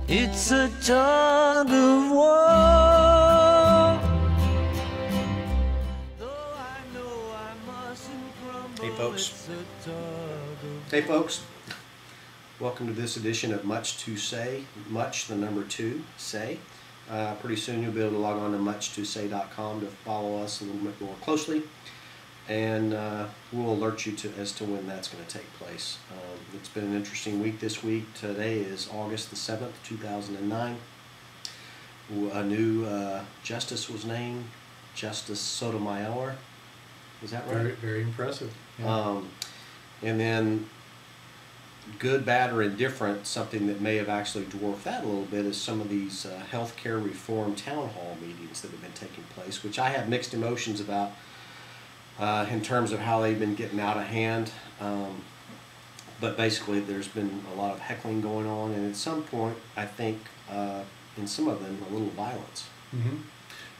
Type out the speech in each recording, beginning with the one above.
It's a tug of war. Hey folks, welcome to this edition of Much to Say, Much the number 2, Say. Pretty soon you'll be able to log on to much2say.com to follow us a little bit more closely, and we'll alert you as to when that's going to take place. It's been an interesting week this week. Today is August the 7th, 2009. A new justice was named, Justice Sotomayor. Is that right? Very, very impressive. Yeah. And then, good, bad, or indifferent, something that may have actually dwarfed that a little bit is some of these healthcare reform town hall meetings that have been taking place, which I have mixed emotions about in terms of how they've been getting out of hand. But basically, there's been a lot of heckling going on, and at some point, I think, in some of them, a little violence. Mm-hmm.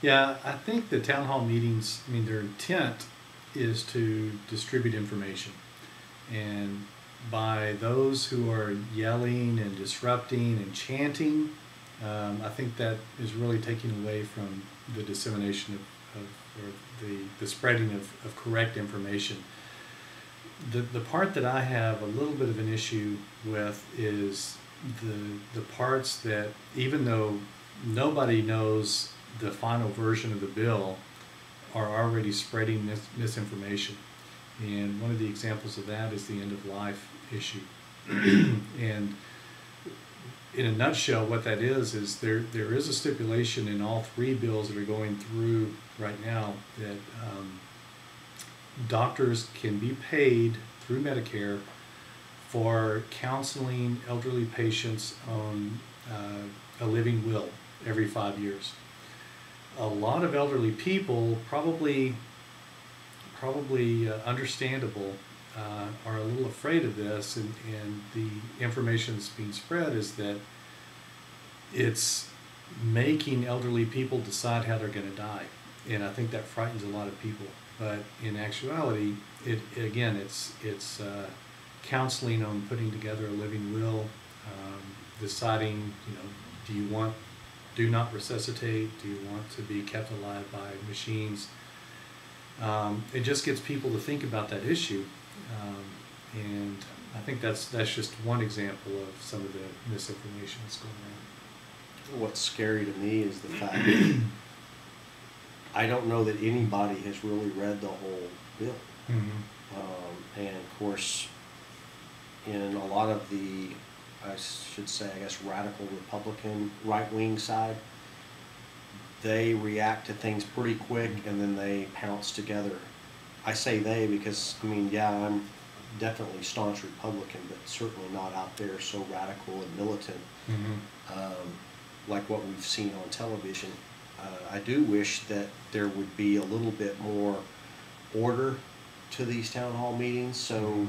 Yeah, I think the town hall meetings, I mean, their intent is to distribute information. And by those who are yelling and disrupting and chanting, I think that is really taking away from the dissemination or the spreading of correct information. The part that I have a little bit of an issue with is the parts that, even though nobody knows the final version of the bill, are already spreading misinformation. And one of the examples of that is the end of life issue. And in a nutshell, what that is there is a stipulation in all three bills that are going through right now that doctors can be paid through Medicare for counseling elderly patients on a living will every 5 years. A lot of elderly people, probably understandable, are a little afraid of this, and the information that's being spread is that it's making elderly people decide how they're going to die, and I think that frightens a lot of people. But in actuality, it's counseling on putting together a living will, deciding, do not resuscitate, do you want to be kept alive by machines. It just gets people to think about that issue, and I think that's just one example of some of the misinformation that's going around. What's scary to me is the fact that I don't know that anybody has really read the whole bill. Mm-hmm. And of course, in a lot of the, I should say, I guess, radical Republican right-wing side, they react to things pretty quick and then they pounce together. I say they because, I mean, yeah, I'm definitely staunch Republican, but certainly not out there so radical and militant, mm-hmm. Like what we've seen on television. I do wish that there would be a little bit more order to these town hall meetings, so,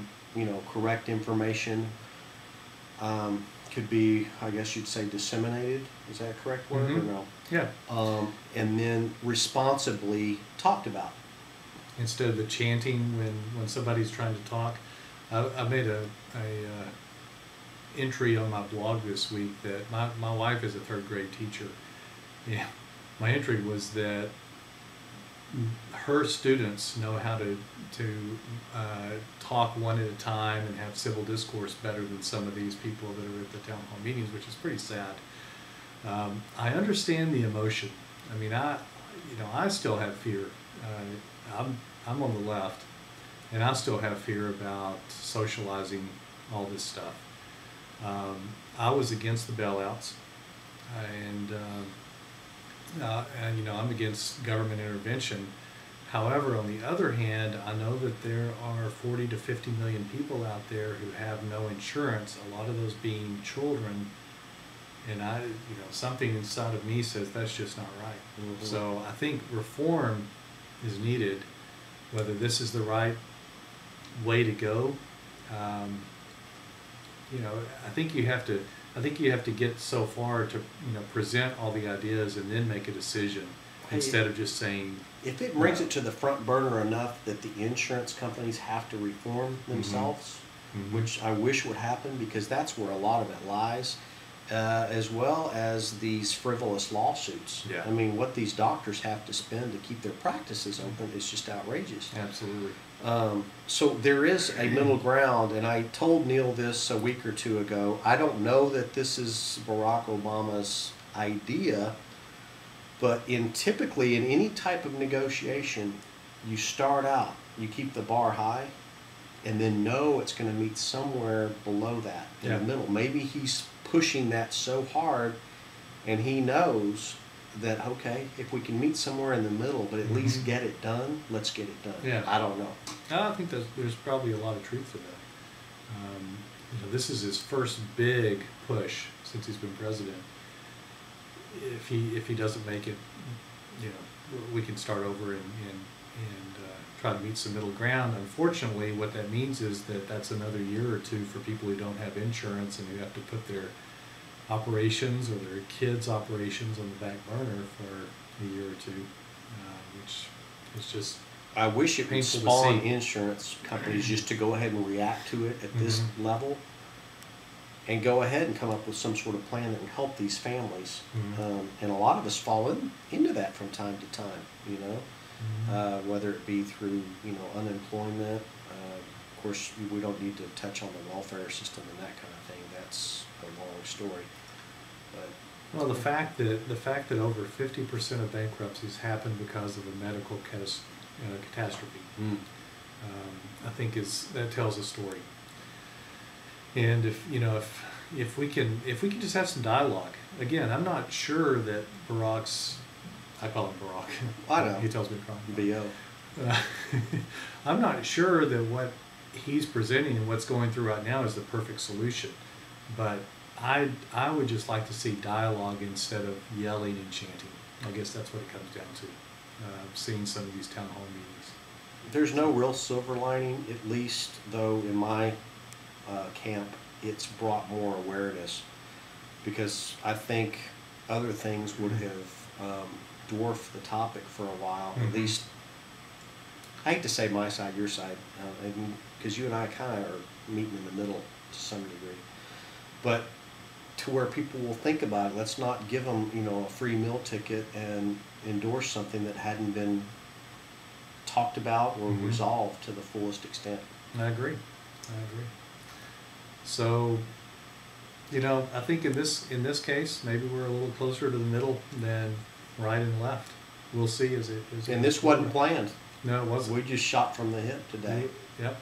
correct information could be, I guess you'd say, disseminated. Is that a correct word, mm-hmm. or no? Yeah. And then responsibly talked about. Instead of the chanting when somebody's trying to talk. I made a entry on my blog this week that my wife is a third grade teacher. Yeah. My entry was that her students know how to talk one at a time and have civil discourse better than some of these people that are at the town hall meetings, which is pretty sad. I understand the emotion. I mean, I still have fear. I'm on the left, and I still have fear about socializing all this stuff. I was against the bailouts, and I'm against government intervention. However, on the other hand, I know that there are 40 to 50 million people out there who have no insurance, a lot of those being children, and something inside of me says that's just not right. Mm-hmm. So I think reform is needed. Whether this is the right way to go, I think you have to get so far to present all the ideas and then make a decision, instead of just saying. If it brings it to the front burner enough that the insurance companies have to reform themselves, mm-hmm. which I wish would happen, because that's where a lot of it lies. as well as these frivolous lawsuits. Yeah. I mean, what these doctors have to spend to keep their practices open is just outrageous. Absolutely. So there is a middle ground, and I told Neil this a week or two ago. I don't know that this is Barack Obama's idea, but typically in any type of negotiation, you start out, you keep the bar high, and then know it's going to meet somewhere below that in Yeah. the middle. Maybe he's pushing that so hard, and he knows that, okay, if we can meet somewhere in the middle, but at least get it done, let's get it done. Yeah. I don't know. I think there's probably a lot of truth to that. This is his first big push since he's been president. If he doesn't make it, we can start over and try to meet some middle ground. Unfortunately, what that means is that that's another year or two for people who don't have insurance and who have to put their operations or their kids' operations on the back burner for a year or two, which is just I wish it would painful to spawn see. insurance companies just to go ahead and react to it at this Mhm. level, and go ahead and come up with some sort of plan that would help these families. Mhm. And a lot of us fall into that from time to time, whether it be through unemployment. Of course, we don't need to touch on the welfare system and that kind of thing. That's a long story. But Well, the fact that over 50% of bankruptcies happen because of a medical catastrophe, I think that tells a story. And if we can just have some dialogue. Again, I'm not sure that I call him Barack. I know. He tells me to call him BO. I'm not sure that what he's presenting and what's going through right now is the perfect solution, but I would just like to see dialogue instead of yelling and chanting. I guess that's what it comes down to. Seeing some of these town hall meetings. There's no real silver lining, at least though in my camp, it's brought more awareness, because I think other things would have dwarfed the topic for a while. At least, I hate to say my side, your side, because you and I kind of are meeting in the middle to some degree, but to where people will think about it. Let's not give them, a free meal ticket and endorse something that hadn't been talked about or resolved to the fullest extent. I agree. So, I think in this case, maybe we're a little closer to the middle than right and left. We'll see as it. And this wasn't planned. No, it wasn't. We just shot from the hip today. Yep.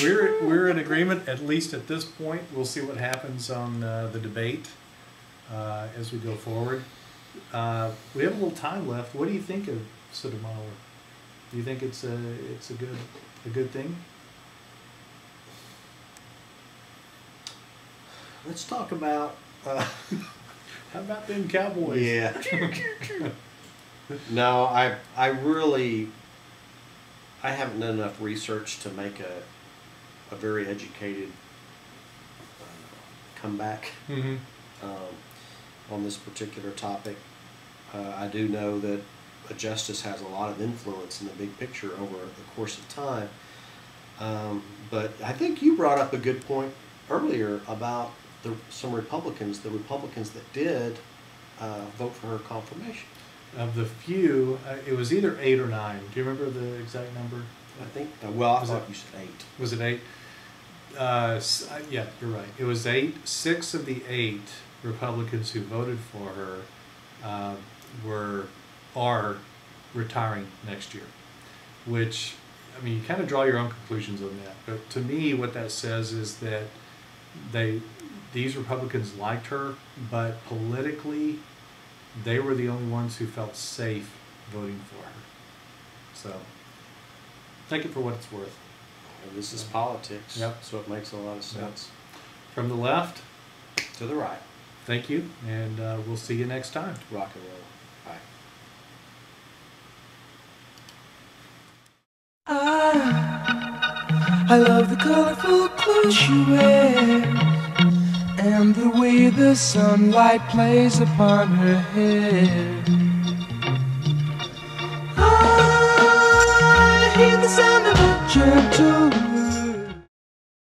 We're in agreement, at least at this point. We'll see what happens on the debate as we go forward. We have a little time left. What do you think of Sotomayor? Do you think it's a good thing? Let's talk about. How about them Cowboys? Yeah. No, I really, I haven't done enough research to make a very educated comeback on this particular topic. I do know that justice has a lot of influence in the big picture over the course of time. But I think you brought up a good point earlier about some Republicans, the Republicans that did vote for her confirmation. Of the few, it was either 8 or 9. Do you remember the exact number? I think, I thought you said 8. Was it 8? Yeah, you're right. It was 8. 6 of the 8 Republicans who voted for her are retiring next year, which, I mean, you kind of draw your own conclusions on that. But to me, what that says is that these Republicans liked her, but politically, they were the only ones who felt safe voting for her. So, take it for what it's worth. And this is politics, Yep. so it makes a lot of sense. From the left, To the right, thank you, and we'll see you next time. rock and roll. Bye. I love the colorful clothes she wears and the way the sunlight plays upon her hair. I hear the sound of a gentle